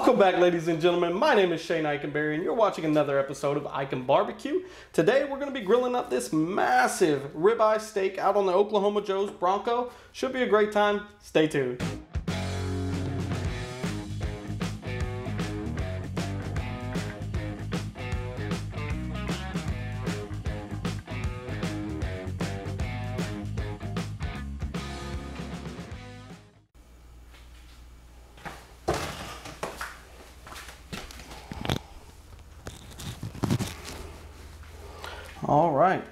Welcome back, ladies and gentlemen. My name is Shane Eikenberry, and you're watching another episode of Eiken Barbecue. Today, we're going to be grilling up this massive ribeye steak out on the Oklahoma Joe's Bronco. Should be a great time. Stay tuned. All right.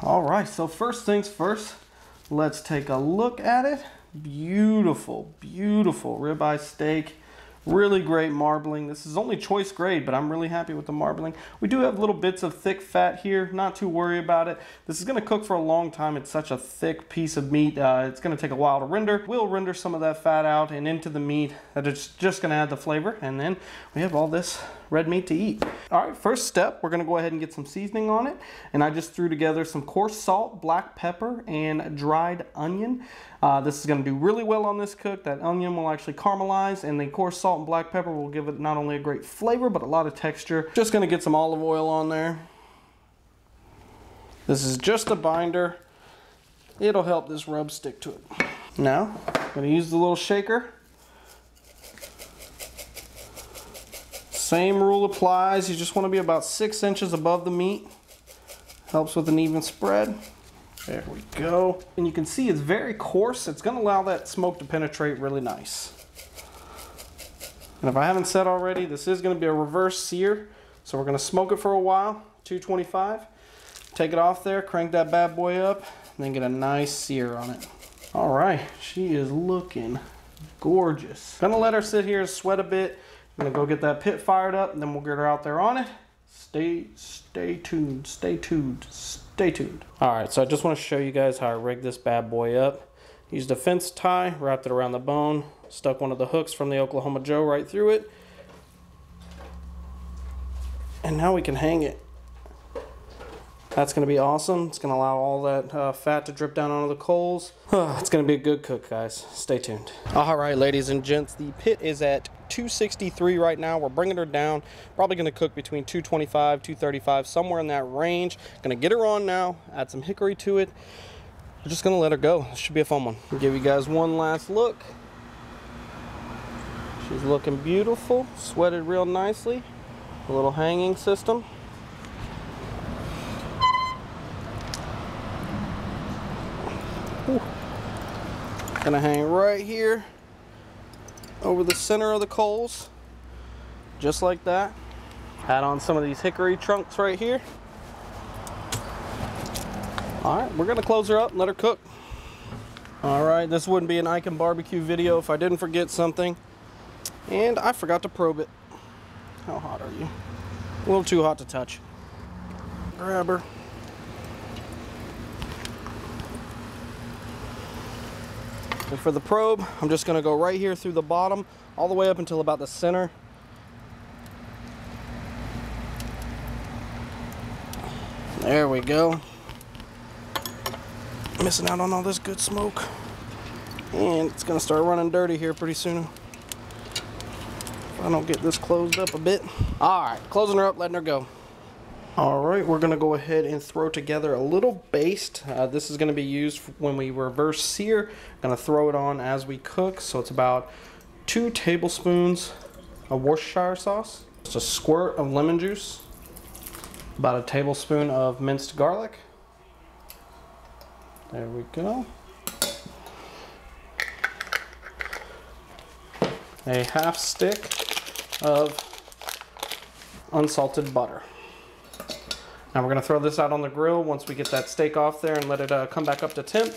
All right, so first things first, let's take a look at it. Beautiful, beautiful ribeye steak. Really great marbling. This is only choice grade, but I'm really happy with the marbling. We do have little bits of thick fat here, not too worried about it. This is gonna cook for a long time. It's such a thick piece of meat. It's gonna take a while to render. We'll render some of that fat out and into the meat. That it's just gonna add the flavor, and then we have all this red meat to eat. All right, first step, we're gonna go ahead and get some seasoning on it. And I just threw together some coarse salt, black pepper, and dried onion. This is gonna do really well on this cook. That onion will actually caramelize, and the coarse salt and black pepper will give it not only a great flavor, but a lot of texture. Just gonna get some olive oil on there. This is just a binder. It'll help this rub stick to it. Now, I'm gonna use the little shaker. Same rule applies. You just wanna be about 6 inches above the meat. Helps with an even spread. There we go. And you can see it's very coarse. It's gonna allow that smoke to penetrate really nice. And if I haven't said already, this is gonna be a reverse sear. So we're gonna smoke it for a while, 225. Take it off there, crank that bad boy up, and then get a nice sear on it. All right, she is looking gorgeous. Gonna let her sit here and sweat a bit. I'm gonna go get that pit fired up, and then we'll get her out there on it. Stay tuned, stay tuned, stay tuned. All right, so I just want to show you guys how I rigged this bad boy up. Used a fence tie, wrapped it around the bone, stuck one of the hooks from the Oklahoma Joe right through it. And now we can hang it. That's gonna be awesome. It's gonna allow all that fat to drip down onto the coals. It's gonna be a good cook, guys. Stay tuned. All right, ladies and gents, the pit is at 263 right now. We're bringing her down. Probably gonna cook between 225, 235, somewhere in that range. Gonna get her on now, add some hickory to it. We're just gonna let her go. This should be a fun one. I'll give you guys one last look. She's looking beautiful, sweated real nicely. A little hanging system. Ooh. Gonna hang right here over the center of the coals, just like that. Add on some of these hickory trunks right here. All right, we're gonna close her up and let her cook. All right, this wouldn't be an Eiken barbecue video if I didn't forget something, and I forgot to probe it. How hot are you? A little too hot to touch. Grab her. And for the probe, I'm just gonna go right here through the bottom, all the way up until about the center. There we go. Missing out on all this good smoke. And it's gonna start running dirty here pretty soon. If I don't get this closed up a bit. All right, closing her up, letting her go. All right, we're gonna go ahead and throw together a little baste. This is gonna be used when we reverse sear. Gonna throw it on as we cook. So it's about 2 tablespoons of Worcestershire sauce. Just a squirt of lemon juice. About a tablespoon of minced garlic. There we go. A half stick of unsalted butter. Now we're gonna throw this out on the grill once we get that steak off there and let it come back up to temp.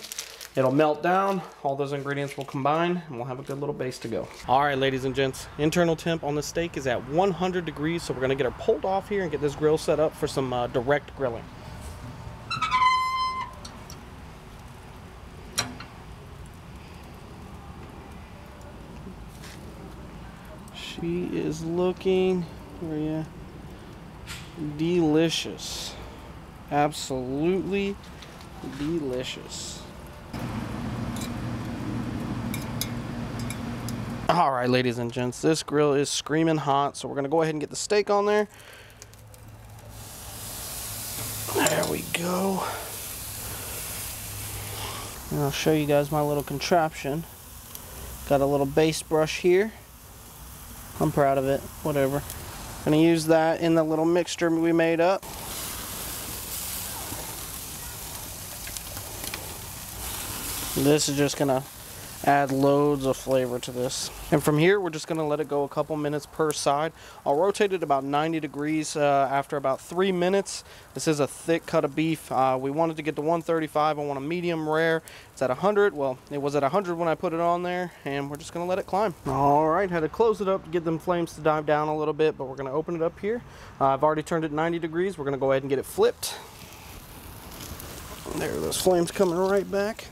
It'll melt down, all those ingredients will combine, and we'll have a good little base to go. All right, ladies and gents, internal temp on the steak is at 100 degrees, so we're gonna get her pulled off here and get this grill set up for some direct grilling. She is looking, where are you? delicious. Absolutely delicious. All right, ladies and gents, this grill is screaming hot, so we're gonna go ahead and get the steak on there. There we go. And I'll show you guys my little contraption. Got a little base brush here. I'm proud of it, whatever. Gonna use that in the little mixture we made up. This is just gonna add loads of flavor to this. And from here, we're just gonna let it go a couple minutes per side. I'll rotate it about 90 degrees after about 3 minutes. This is a thick cut of beef. We wanted to get to 135. I want a medium rare. It's at 100. Well, it was at 100 when I put it on there, and we're just gonna let it climb. All right, had to close it up to get them flames to dive down a little bit, but we're gonna open it up here. I've already turned it 90 degrees. We're gonna go ahead and get it flipped. There, those flames coming right back.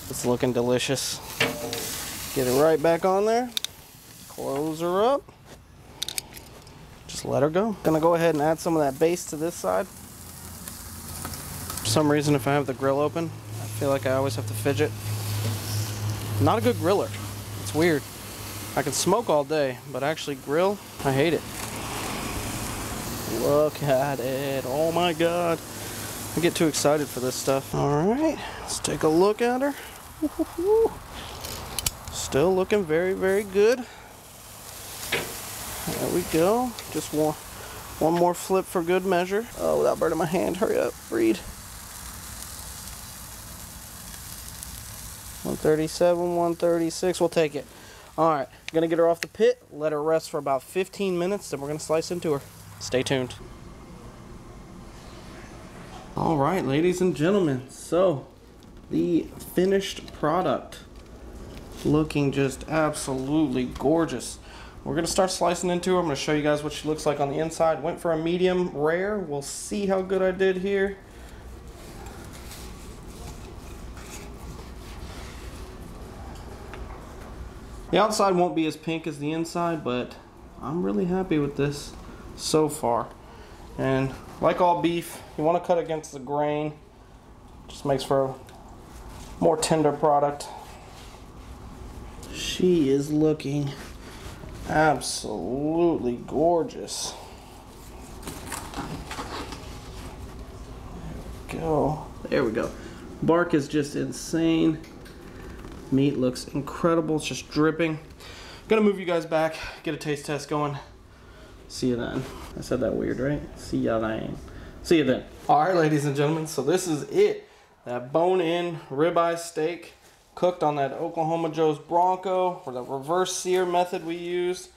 It's looking delicious. Get it right back on there. Close her up. Just let her go. Gonna go ahead and add some of that base to this side. For some reason, if I have the grill open, I feel like I always have to fidget. Not a good griller. It's weird. I can smoke all day, but actually grill, I hate it. Look at it. Oh my God. I get too excited for this stuff. All right, let's take a look at her. Still looking very, very good. There we go. Just one more flip for good measure. Oh, without burning my hand. Hurry up, Reed. 137, 136. We'll take it. All right, gonna get her off the pit. Let her rest for about 15 minutes. Then we're gonna slice into her. Stay tuned. All right, ladies and gentlemen, so the finished product, looking just absolutely gorgeous. We're gonna start slicing into her. I'm gonna show you guys what she looks like on the inside. Went for a medium rare. We'll see how good I did here. The outside won't be as pink as the inside, but I'm really happy with this so far. And like all beef, you want to cut against the grain. Just makes for a more tender product. She is looking absolutely gorgeous. There we go. There we go. Bark is just insane. Meat looks incredible. It's just dripping. Gonna move you guys back, get a taste test going. See you then. I said that weird, right? See ya then. See you then. All right, ladies and gentlemen, so this is it. That bone-in ribeye steak cooked on that Oklahoma Joe's Bronco, or the reverse sear method we used.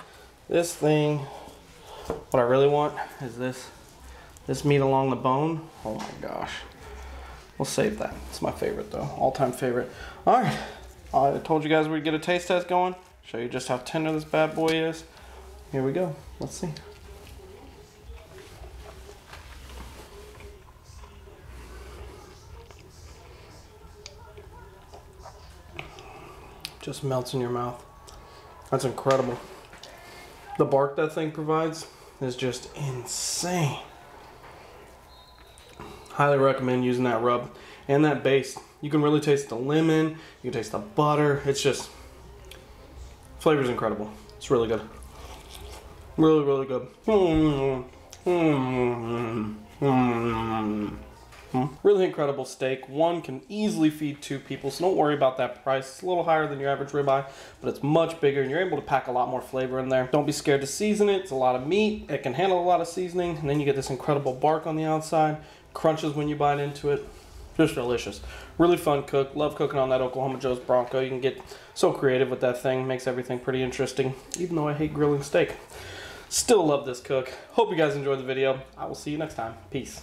This thing, what I really want is this meat along the bone. Oh my gosh. We'll save that. It's my favorite though, all-time favorite. All right, I told you guys we'd get a taste test going. Show you just how tender this bad boy is. Here we go. Let's see. Just melts in your mouth. That's incredible. The bark that thing provides is just insane. Highly recommend using that rub and that base. You can really taste the lemon, you can taste the butter. It's just, flavor's incredible. It's really good. Really, really good. Really incredible steak. One can easily feed 2 people, so don't worry about that price. It's a little higher than your average ribeye, but it's much bigger and you're able to pack a lot more flavor in there. Don't be scared to season it. It's a lot of meat. It can handle a lot of seasoning, and then you get this incredible bark on the outside. Crunches when you bite into it. Just delicious. Really fun cook. Love cooking on that Oklahoma Joe's Bronco. You can get so creative with that thing. Makes everything pretty interesting, even though I hate grilling steak. Still love this cook. Hope you guys enjoyed the video. I will see you next time. Peace.